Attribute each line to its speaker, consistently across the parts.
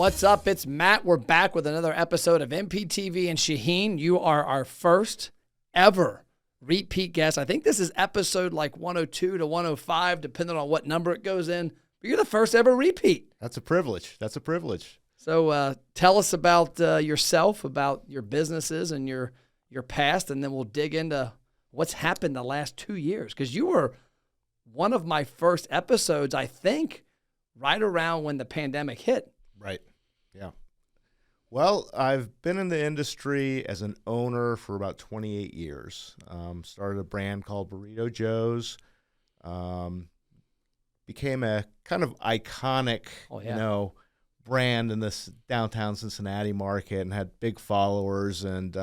Speaker 1: What's up? It's Matt. We're back with another episode of MPTV and Shaheen. You are our first ever repeat guest. I think this is episode like 102 to 105, depending on what number it goes in. But you're the first ever repeat.
Speaker 2: That's a privilege. That's a privilege.
Speaker 1: So tell us about yourself, about your businesses and your past, and then we'll dig into what's happened the last 2 years. Because you were one of my first episodes, I think, right around when the pandemic hit.
Speaker 2: Right. Yeah. Well, I've been in the industry as an owner for about 28 years. Started a brand called Burrito Joe's. Became a kind of iconic, brand in this downtown Cincinnati market and had big followers, and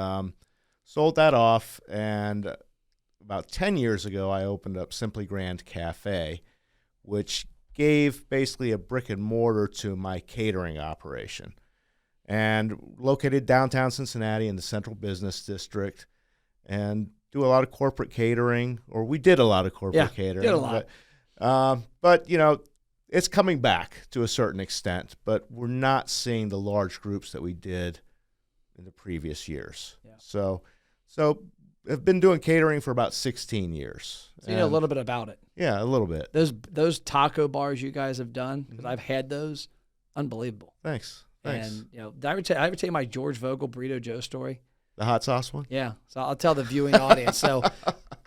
Speaker 2: sold that off. And about 10 years ago, I opened up Simply Grand Cafe, which gave basically a brick and mortar to my catering operation, and located downtown Cincinnati in the central business district, and do a lot of corporate catering, or we did a lot of corporate catering.
Speaker 1: Did a lot.
Speaker 2: But it's coming back to a certain extent, but we're not seeing the large groups that we did in the previous years.
Speaker 1: Yeah.
Speaker 2: So I've been doing catering for about 16 years.
Speaker 1: So you know a little bit about it.
Speaker 2: Yeah, a little bit.
Speaker 1: Those taco bars you guys have done, because I've had those, unbelievable.
Speaker 2: Thanks.
Speaker 1: And did I ever tell you my George Vogel Burrito Joe story?
Speaker 2: The hot sauce one?
Speaker 1: Yeah. So I'll tell the viewing audience. So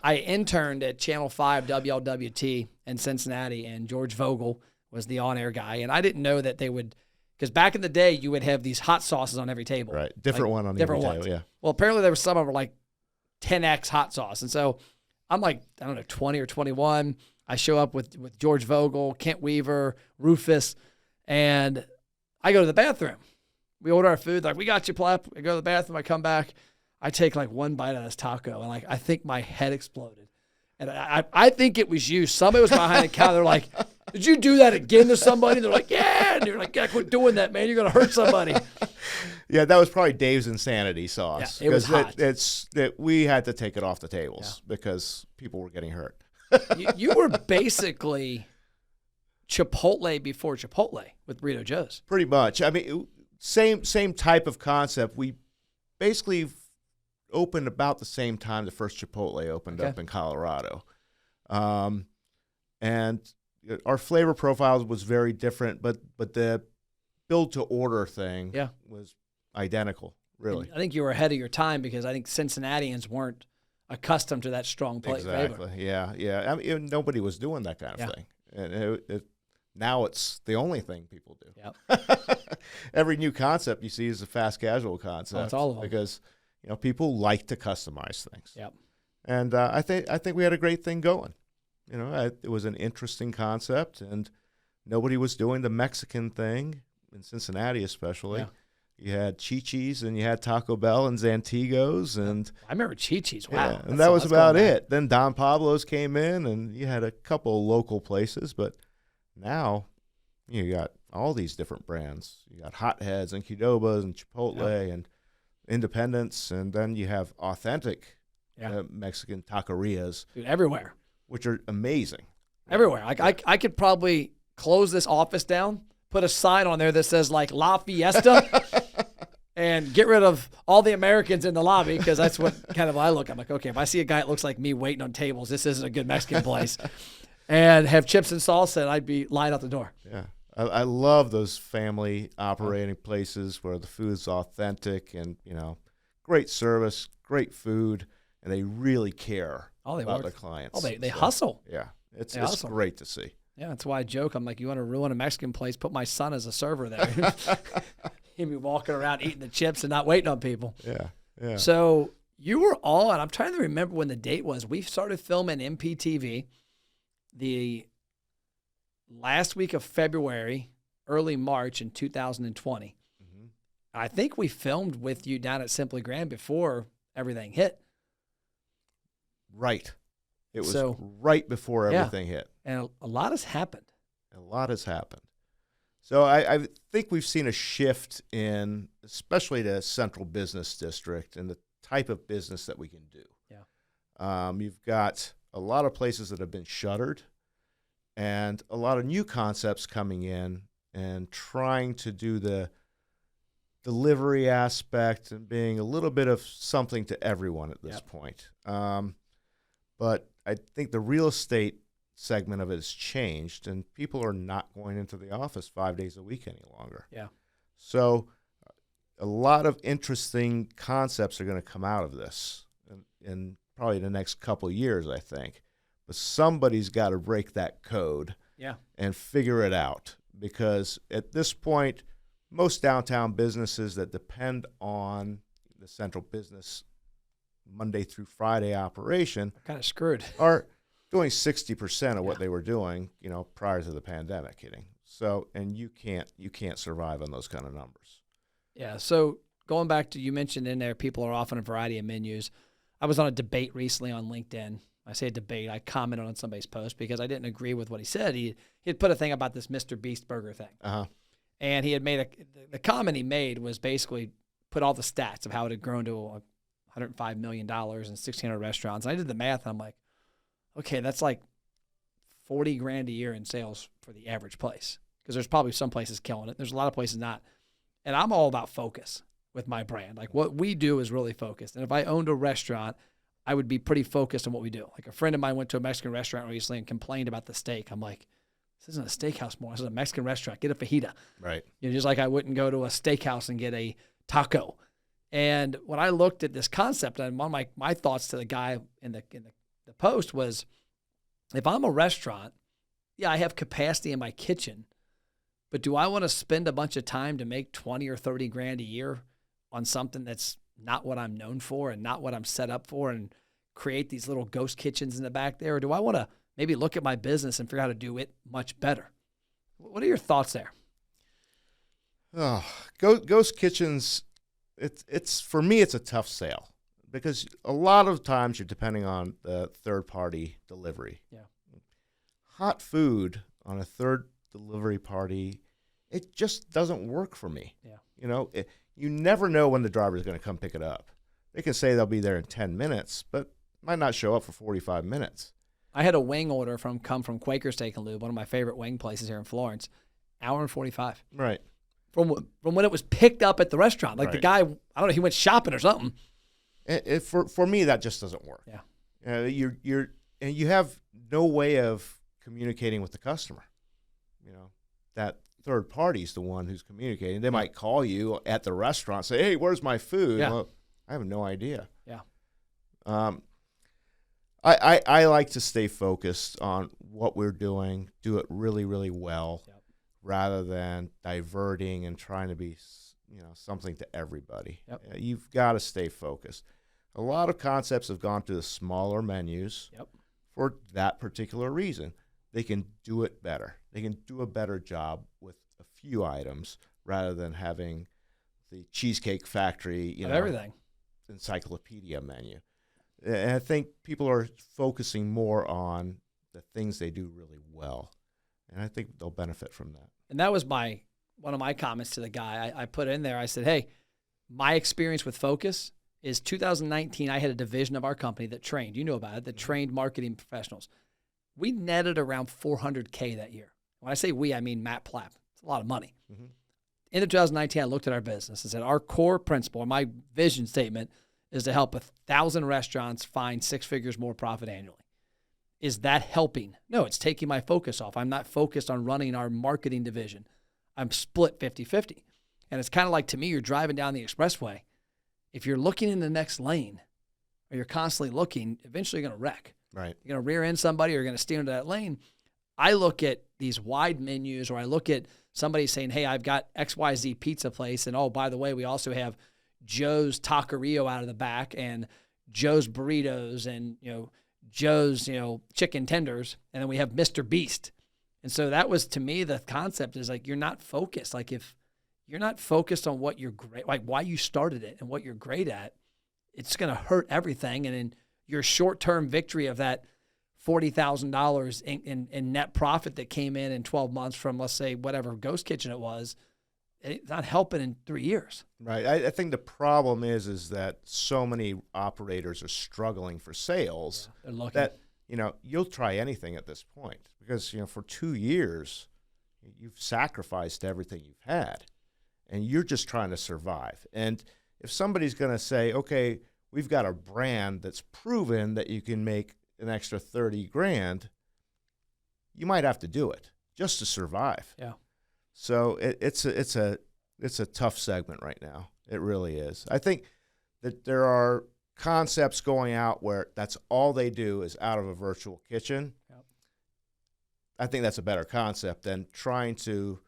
Speaker 1: I interned at Channel 5 WLWT in Cincinnati, and George Vogel was the on-air guy. And I didn't know that they would, because back in the day, you would have these hot sauces on every table.
Speaker 2: Right. Different one on every table, yeah.
Speaker 1: Well, apparently there were some of them like 10X hot sauce. And so I'm like, 20 or 21. I show up with George Vogel, Kent Weaver, Rufus, and I go to the bathroom. We order our food. Like, we got you, Plep. I go to the bathroom. I come back. I take like one bite of this taco, and I think my head exploded. And I think it was you. Somebody was behind the counter. They're like, did you do that again to somebody? They're like, yeah. And you're like, yeah, quit doing that, man. You're going to hurt somebody.
Speaker 2: Yeah, that was probably Dave's Insanity sauce.
Speaker 1: Yeah, it was hot.
Speaker 2: We had to take it off the tables because people were getting hurt.
Speaker 1: You were basically Chipotle before Chipotle with Burrito Joe's.
Speaker 2: Pretty much. I mean, same type of concept. We basically opened about the same time the first Chipotle opened up in Colorado. And our flavor profile was very different, but the build-to-order thing was identical, really.
Speaker 1: And I think you were ahead of your time, because I think Cincinnatians weren't accustomed to that strong flavor.
Speaker 2: Exactly, yeah. I mean, nobody was doing that kind of thing. And now it's the only thing people do.
Speaker 1: Yep.
Speaker 2: Every new concept you see is a fast casual concept.
Speaker 1: Oh, it's all of them.
Speaker 2: Because people like to customize things.
Speaker 1: Yep.
Speaker 2: And I think we had a great thing going. It was an interesting concept, and nobody was doing the Mexican thing in Cincinnati, especially. Yeah. You had Chi-Chi's, and you had Taco Bell and Zantigos, and
Speaker 1: I remember Chi-Chi's. Wow,
Speaker 2: yeah, and that was about it. Then Don Pablo's came in, and you had a couple local places, but now you got all these different brands. You got Hot Heads and Qdobas and Chipotle and Independence, and then you have authentic Mexican taquerias.
Speaker 1: Dude, everywhere.
Speaker 2: Which are amazing.
Speaker 1: Everywhere. I could probably close this office down, put a sign on there that says like La Fiesta, and get rid of all the Americans in the lobby, because that's what kind of I look. I'm like, okay, if I see a guy that looks like me waiting on tables, this isn't a good Mexican place. And have chips and salsa, and I'd be lying out the door.
Speaker 2: Yeah. I love those family operating places where the food's authentic and, great service, great food, and they really care about their clients.
Speaker 1: Oh, they hustle.
Speaker 2: Yeah. It's
Speaker 1: hustle.
Speaker 2: Great to see.
Speaker 1: Yeah, that's why I joke. I'm like, you want to ruin a Mexican place, put my son as a server there. He'd be walking around eating the chips and not waiting on people.
Speaker 2: Yeah.
Speaker 1: So you were on, I'm trying to remember when the date was. We started filming MPTV the last week of February, early March in 2020. Mm-hmm. I think we filmed with you down at Simply Grand before everything hit.
Speaker 2: Right. It was right before everything hit.
Speaker 1: And a lot has happened.
Speaker 2: A lot has happened. So I think we've seen a shift in, especially the central business district, and the type of business that we can do. Yeah. You've got a lot of places that have been shuttered, and a lot of new concepts coming in and trying to do the delivery aspect and being a little bit of something to everyone at this point. But I think the real estate segment of it has changed, and people are not going into the office 5 days a week any longer.
Speaker 1: Yeah.
Speaker 2: So a lot of interesting concepts are going to come out of this in probably the next couple of years, I think. But somebody's got to break that code and figure it out, because at this point, most downtown businesses that depend on the central business Monday through Friday operation
Speaker 1: kind of screwed,
Speaker 2: are doing 60% of what they were doing, prior to the pandemic hitting. So, and you can't survive on those kind of numbers.
Speaker 1: Yeah. So going back to, you mentioned in there, people are offering a variety of menus. I was on a debate recently on LinkedIn. I say a debate. I commented on somebody's post because I didn't agree with what he said. He had put a thing about this Mr. Beast burger thing. And he had made the comment he made was basically put all the stats of how it had grown to $105 million and 1,600 restaurants. And I did the math, and I'm like, okay, that's like $40,000 a year in sales for the average place, because there's probably some places killing it. There's a lot of places not. And I'm all about focus with my brand. Like, what we do is really focused. And if I owned a restaurant, I would be pretty focused on what we do. Like, a friend of mine went to a Mexican restaurant recently and complained about the steak. I'm like, this isn't a steakhouse more. This is a Mexican restaurant. Get a fajita.
Speaker 2: Right.
Speaker 1: Just like I wouldn't go to a steakhouse and get a taco. And when I looked at this concept, and one of my thoughts to the guy in the post was, if I'm a restaurant, I have capacity in my kitchen, but do I want to spend a bunch of time to make 20 or 30 grand a year on something that's not what I'm known for and not what I'm set up for, and create these little ghost kitchens in the back there? Or do I want to maybe look at my business and figure out how to do it much better? What are your thoughts there?
Speaker 2: Oh, ghost kitchens, it's for me, it's a tough sale, because a lot of times you're depending on the third-party delivery.
Speaker 1: Yeah.
Speaker 2: Hot food on a third delivery party, it just doesn't work for me.
Speaker 1: Yeah.
Speaker 2: You never know when the driver is going to come pick it up. They can say they'll be there in 10 minutes, but might not show up for 45 minutes.
Speaker 1: I had a wing order come from Quaker Steak and Lube, one of my favorite wing places here in Florence, hour and 45.
Speaker 2: Right.
Speaker 1: From when it was picked up at the restaurant. Like, the guy, I don't know, he went shopping or something.
Speaker 2: For me, that just doesn't work.
Speaker 1: Yeah.
Speaker 2: You have no way of communicating with the customer. That third party is the one who's communicating. They might call you at the restaurant, say, "Hey, where's my food?"
Speaker 1: Yeah.
Speaker 2: Well, I have no idea.
Speaker 1: Yeah.
Speaker 2: I like to stay focused on what we're doing, do it really, really well, rather than diverting and trying to be, something to everybody. You've got to stay focused. A lot of concepts have gone to the smaller menus for that particular reason. They can do it better. They can do a better job with a few items rather than having the Cheesecake Factory,
Speaker 1: everything
Speaker 2: encyclopedia menu. And I think people are focusing more on the things they do really well, and I think they'll benefit from that.
Speaker 1: And that was one of my comments to the guy. I put in there, I said, hey, my experience with focus is 2019, I had a division of our company that trained, you know about it, that trained marketing professionals. We netted around $400K that year. When I say we, I mean Matt Plapp. It's a lot of money. In 2019, I looked at our business and said, our core principle, my vision statement, is to help 1,000 restaurants find 6 figures more profit annually. Is that helping? No, it's taking my focus off. I'm not focused on running our marketing division. I'm split 50-50. And it's kind of like, to me, you're driving down the expressway. If you're looking in the next lane, or you're constantly looking, eventually you're going to wreck.
Speaker 2: Right.
Speaker 1: You're going to rear end somebody, or you're going to steer into that lane. I look at these wide menus, or I look at somebody saying, hey, I've got XYZ pizza place, and oh, by the way, we also have Joe's Taqueria out of the back, and Joe's Burritos, and Joe's chicken tenders, and then we have Mr. Beast. And so that was, to me, the concept is like, you're not focused. Like, if you're not focused on what you're great, like why you started it and what you're great at, it's going to hurt everything. And in your short-term victory of that $40,000 in net profit that came in 12 months from, let's say, whatever ghost kitchen it was, it's not helping in 3 years.
Speaker 2: Right. I think the problem is that so many operators are struggling for sales that, you'll try anything at this point, because, for 2 years, you've sacrificed everything you've had. and you're just trying to survive. And if somebody's going to say, okay, we've got a brand that's proven that you can make an extra 30 grand, you might have to do it just to survive.
Speaker 1: Yeah.
Speaker 2: So it's a tough segment right now. It really is. I think that there are concepts going out where that's all they do is out of a virtual kitchen. Yep. I think that's a better concept than trying to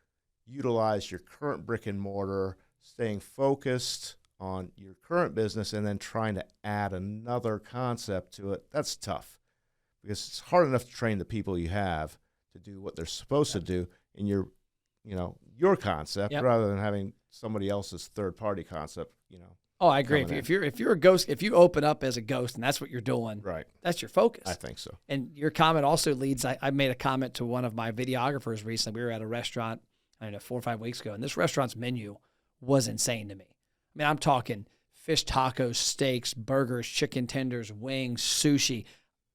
Speaker 2: utilize your current brick and mortar, staying focused on your current business, and then trying to add another concept to it. That's tough because it's hard enough to train the people you have to do what they're supposed to do in your concept, rather than having somebody else's third-party concept,
Speaker 1: Oh, I agree. If you're a ghost, if you open up as a ghost and that's what you're doing,
Speaker 2: right,
Speaker 1: that's your focus.
Speaker 2: I think so.
Speaker 1: And your comment also leads. I made a comment to one of my videographers recently. We were at a restaurant, I don't know, 4 or 5 weeks ago, and this restaurant's menu was insane to me. I mean, I'm talking fish tacos, steaks, burgers, chicken tenders, wings, sushi.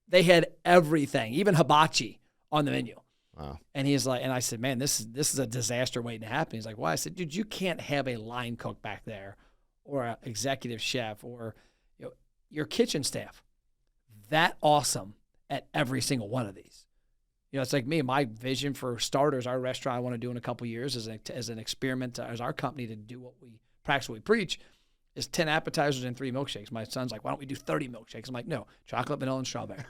Speaker 1: They had everything, even hibachi on the menu.
Speaker 2: Wow.
Speaker 1: And he's like, and I said, man, this is a disaster waiting to happen. He's like, why? I said, dude, you can't have a line cook back there, or an executive chef, or your kitchen staff that awesome at every single one of these. It's like me. My vision for starters, our restaurant I want to do in a couple of years as an experiment, as our company to do what we practice, what we preach, is 10 appetizers and 3 milkshakes. My son's like, why don't we do 30 milkshakes? I'm like, no, chocolate, vanilla, and strawberry.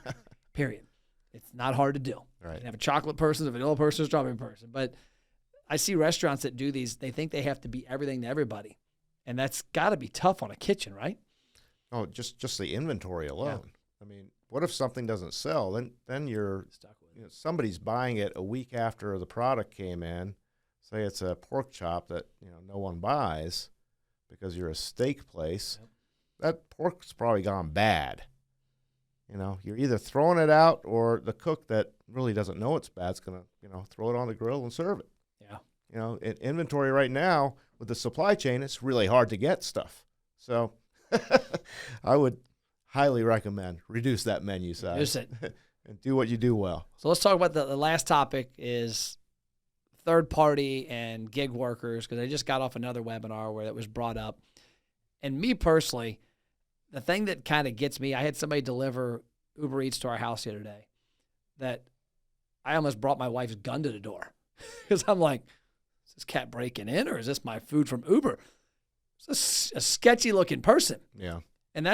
Speaker 1: Period. It's not hard to do.
Speaker 2: Right. You
Speaker 1: can have a chocolate person, a vanilla person, a strawberry person. But I see restaurants that do these. They think they have to be everything to everybody. And that's got to be tough on a kitchen, right?
Speaker 2: Oh, just the inventory alone. Yeah. I mean, what if something doesn't sell? Then you're stuck with somebody's buying it a week after the product came in. Say it's a pork chop that no one buys because you're a steak place. Yep. That pork's probably gone bad. You're either throwing it out, or the cook that really doesn't know it's bad is gonna throw it on the grill and serve it.
Speaker 1: Yeah.
Speaker 2: In inventory right now with the supply chain, it's really hard to get stuff. So I would highly recommend reduce that menu size.
Speaker 1: Reduce it.
Speaker 2: And do what you do well.
Speaker 1: So let's talk about the last topic is third party and gig workers, because I just got off another webinar where that was brought up. And me personally, the thing that kind of gets me, I had somebody deliver Uber Eats to our house the other day that I almost brought my wife's gun to the door because I'm like, is this cat breaking in, or is this my food from Uber? It's a sketchy looking person.
Speaker 2: Yeah.
Speaker 1: And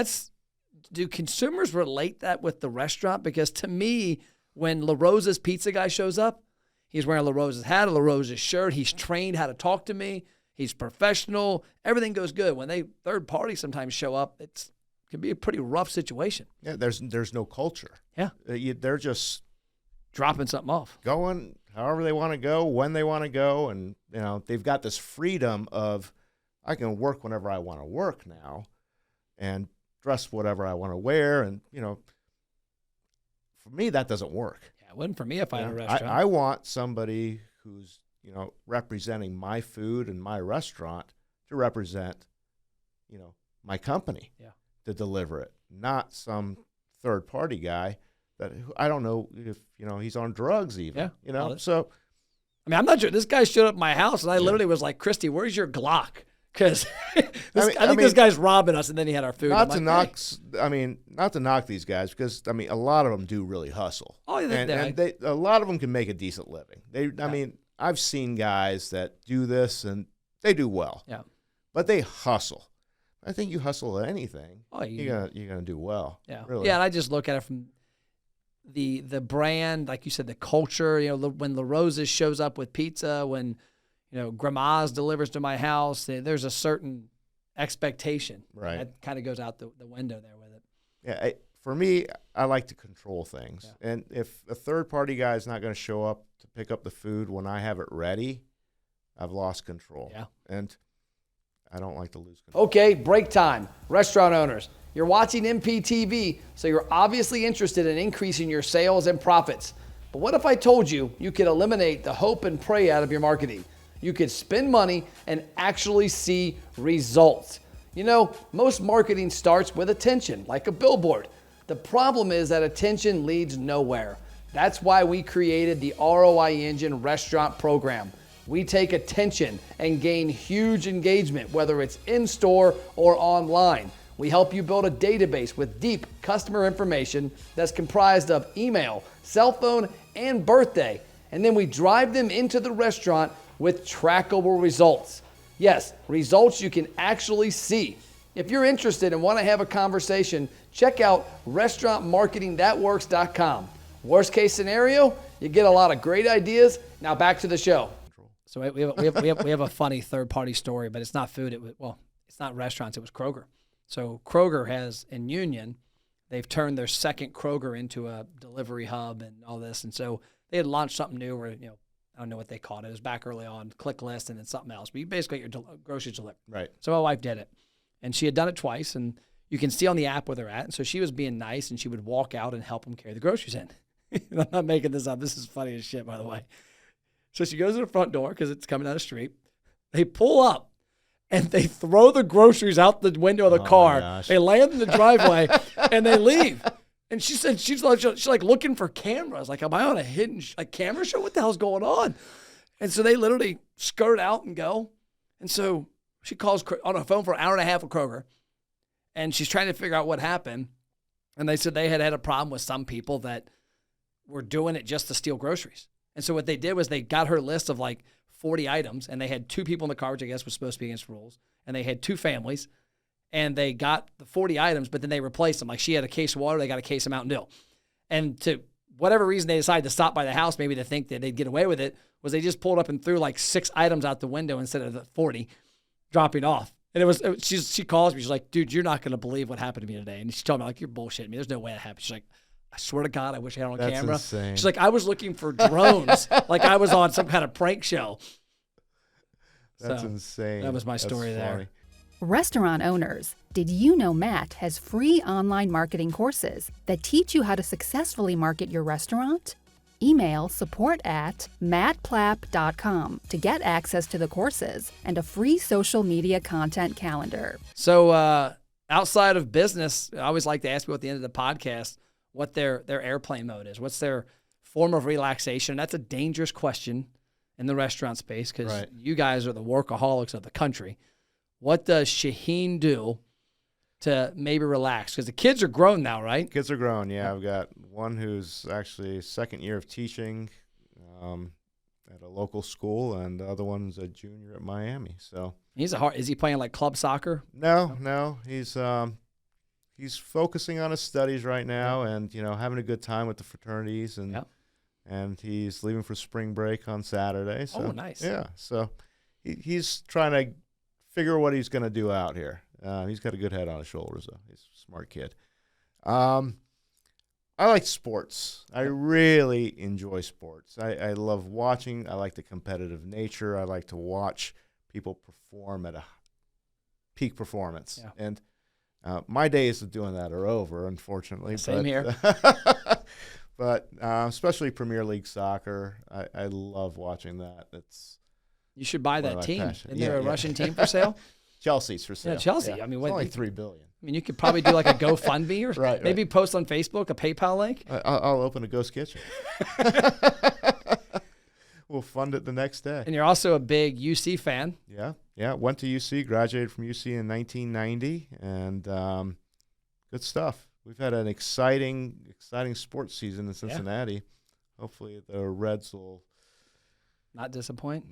Speaker 1: do consumers relate that with the restaurant? Because to me, when La Rosa's pizza guy shows up, he's wearing La Rosa's hat, a La Rosa's shirt. He's trained how to talk to me. He's professional. Everything goes good. When they third party sometimes show up, it can be a pretty rough situation.
Speaker 2: Yeah, there's no culture.
Speaker 1: Yeah.
Speaker 2: They're just
Speaker 1: dropping something off.
Speaker 2: Going however they want to go, when they want to go, and they've got this freedom of, I can work whenever I want to work now and dress whatever I want to wear. And, for me, that doesn't work.
Speaker 1: Yeah, it wouldn't for me if I had a restaurant.
Speaker 2: I want somebody who's, representing my food and my restaurant to represent, my company.
Speaker 1: Yeah.
Speaker 2: To deliver it, not some third-party guy that I don't know if, he's on drugs even.
Speaker 1: Yeah.
Speaker 2: So.
Speaker 1: I mean, I'm not sure. This guy showed up at my house, and I literally was like, Christy, where's your Glock? Because I think this guy's robbing us, and then he had our food.
Speaker 2: Not to knock these guys, because a lot of them do really hustle.
Speaker 1: Oh, yeah,
Speaker 2: and a lot of them can make a decent living. I've seen guys that do this and they do well.
Speaker 1: Yeah,
Speaker 2: but they hustle. I think you hustle at anything.
Speaker 1: Oh,
Speaker 2: you're gonna do well.
Speaker 1: Yeah,
Speaker 2: really.
Speaker 1: Yeah. And I just look at it from the brand, like you said, the culture. When La Rosa's shows up with pizza, when Grandma's delivers to my house, there's a certain expectation.
Speaker 2: Right.
Speaker 1: That kind of goes out the window there with it.
Speaker 2: Yeah. For me, I like to control things. Yeah. And if a third-party guy is not going to show up to pick up the food when I have it ready, I've lost control.
Speaker 1: Yeah.
Speaker 2: And I don't like to lose control.
Speaker 1: Okay, break time. Restaurant owners, you're watching MPTV, so you're obviously interested in increasing your sales and profits. But what if I told you could eliminate the hope and pray out of your marketing? You could spend money and actually see results. Most marketing starts with attention, like a billboard. The problem is that attention leads nowhere. That's why we created the ROI Engine Restaurant Program. We take attention and gain huge engagement, whether it's in-store or online. We help you build a database with deep customer information that's comprised of email, cell phone, and birthday. And then we drive them into the restaurant with trackable results. Yes, results you can actually see. If you're interested and want to have a conversation, check out restaurantmarketingthatworks.com. Worst case scenario, you get a lot of great ideas. Now back to the show. So we have a funny third-party story, but it's not food. It's not restaurants. It was Kroger. So Kroger has, in Union, they've turned their second Kroger into a delivery hub and all this. And so they had launched something new where, I don't know what they called it. It was back early on, click list and then something else. But you basically get your groceries delivered.
Speaker 2: Right.
Speaker 1: So my wife did it. And she had done it twice. And you can see on the app where they're at. And so she was being nice, and she would walk out and help them carry the groceries in. I'm not making this up. This is funny as shit, by the way. So she goes to the front door because it's coming down the street. They pull up, and they throw the groceries out the window of the car. They land in the driveway, and they leave. And she said she's like looking for cameras. Like, am I on a hidden camera show? What the hell's going on? And so they literally skirt out and go. And so she calls on her phone for an hour and a half with Kroger, and she's trying to figure out what happened. And they said they had a problem with some people that were doing it just to steal groceries. And so what they did was they got her list of like 40 items, and they had 2 people in the car, which I guess was supposed to be against rules. And they had 2 families, and they got the 40 items, but then they replaced them. Like, she had a case of water, they got a case of Mountain Dew. And to whatever reason they decided to stop by the house, maybe to think that they'd get away with it, was they just pulled up and threw like 6 items out the window instead of the 40 dropping off. And she calls me, she's like, dude, you're not going to believe what happened to me today. And she told me, like, you're bullshitting me. There's no way that happened. She's like, I swear to God, I wish I had it on camera.
Speaker 2: Insane.
Speaker 1: She's like, I was looking for drones, like I was on some kind of prank show.
Speaker 2: That's insane.
Speaker 1: That was my story there.
Speaker 3: Restaurant owners, did you know Matt has free online marketing courses that teach you how to successfully market your restaurant? Email support@mattplapp.com to get access to the courses and a free social media content calendar.
Speaker 1: So outside of business, I always like to ask people at the end of the podcast what their airplane mode is. What's their form of relaxation? That's a dangerous question in the restaurant space because you guys are the workaholics of the country. What does Shaheen do to maybe relax? Because the kids are grown now, right?
Speaker 2: Kids are grown, yeah. I've got one who's actually second year of teaching at a local school, and the other one's a junior at Miami. So
Speaker 1: is he playing like club soccer?
Speaker 2: No. He's focusing on his studies right now, and having a good time with the fraternities, and he's leaving for spring break on Saturday. So,
Speaker 1: oh, nice.
Speaker 2: Yeah, so he's trying to figure what he's going to do out here. He's got a good head on his shoulders, though. He's a smart kid. I like sports. I really enjoy sports. I love watching. I like the competitive nature. I like to watch people perform at a peak performance. Yeah. And my days of doing that are over, unfortunately.
Speaker 1: Same here.
Speaker 2: But especially Premier League soccer, I love watching that.
Speaker 1: You should buy that team. Isn't there a Russian team for sale?
Speaker 2: Chelsea's for sale.
Speaker 1: Yeah, Chelsea.
Speaker 2: Yeah.
Speaker 1: I mean,
Speaker 2: it's only $3 billion.
Speaker 1: I mean, you could probably do like a GoFundMe or maybe post on Facebook a PayPal link.
Speaker 2: I'll open a ghost kitchen. We'll fund it the next day.
Speaker 1: And you're also a big UC fan.
Speaker 2: Yeah. Went to UC, graduated from UC in 1990, and good stuff. We've had an exciting sports season in Cincinnati. Yeah. Hopefully the Reds will
Speaker 1: not disappoint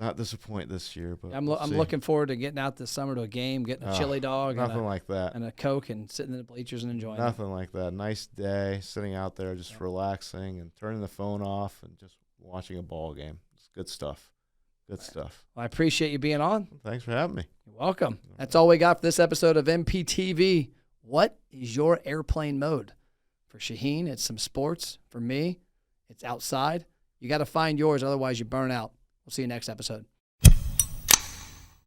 Speaker 2: this year. But
Speaker 1: I'm looking forward to getting out this summer to a game, getting a chili dog,
Speaker 2: like that,
Speaker 1: and a Coke, and sitting in the bleachers and enjoying
Speaker 2: Nothing like that. Nice day, sitting out there just relaxing and turning the phone off and just watching a ball game. It's good stuff. Good stuff.
Speaker 1: Well, I appreciate you being on.
Speaker 2: Thanks for having me.
Speaker 1: You're welcome. That's all we got for this episode of MPTV. What is your airplane mode? For Shaheen, it's some sports. For me, it's outside. You got to find yours, otherwise you burn out. We'll see you next episode.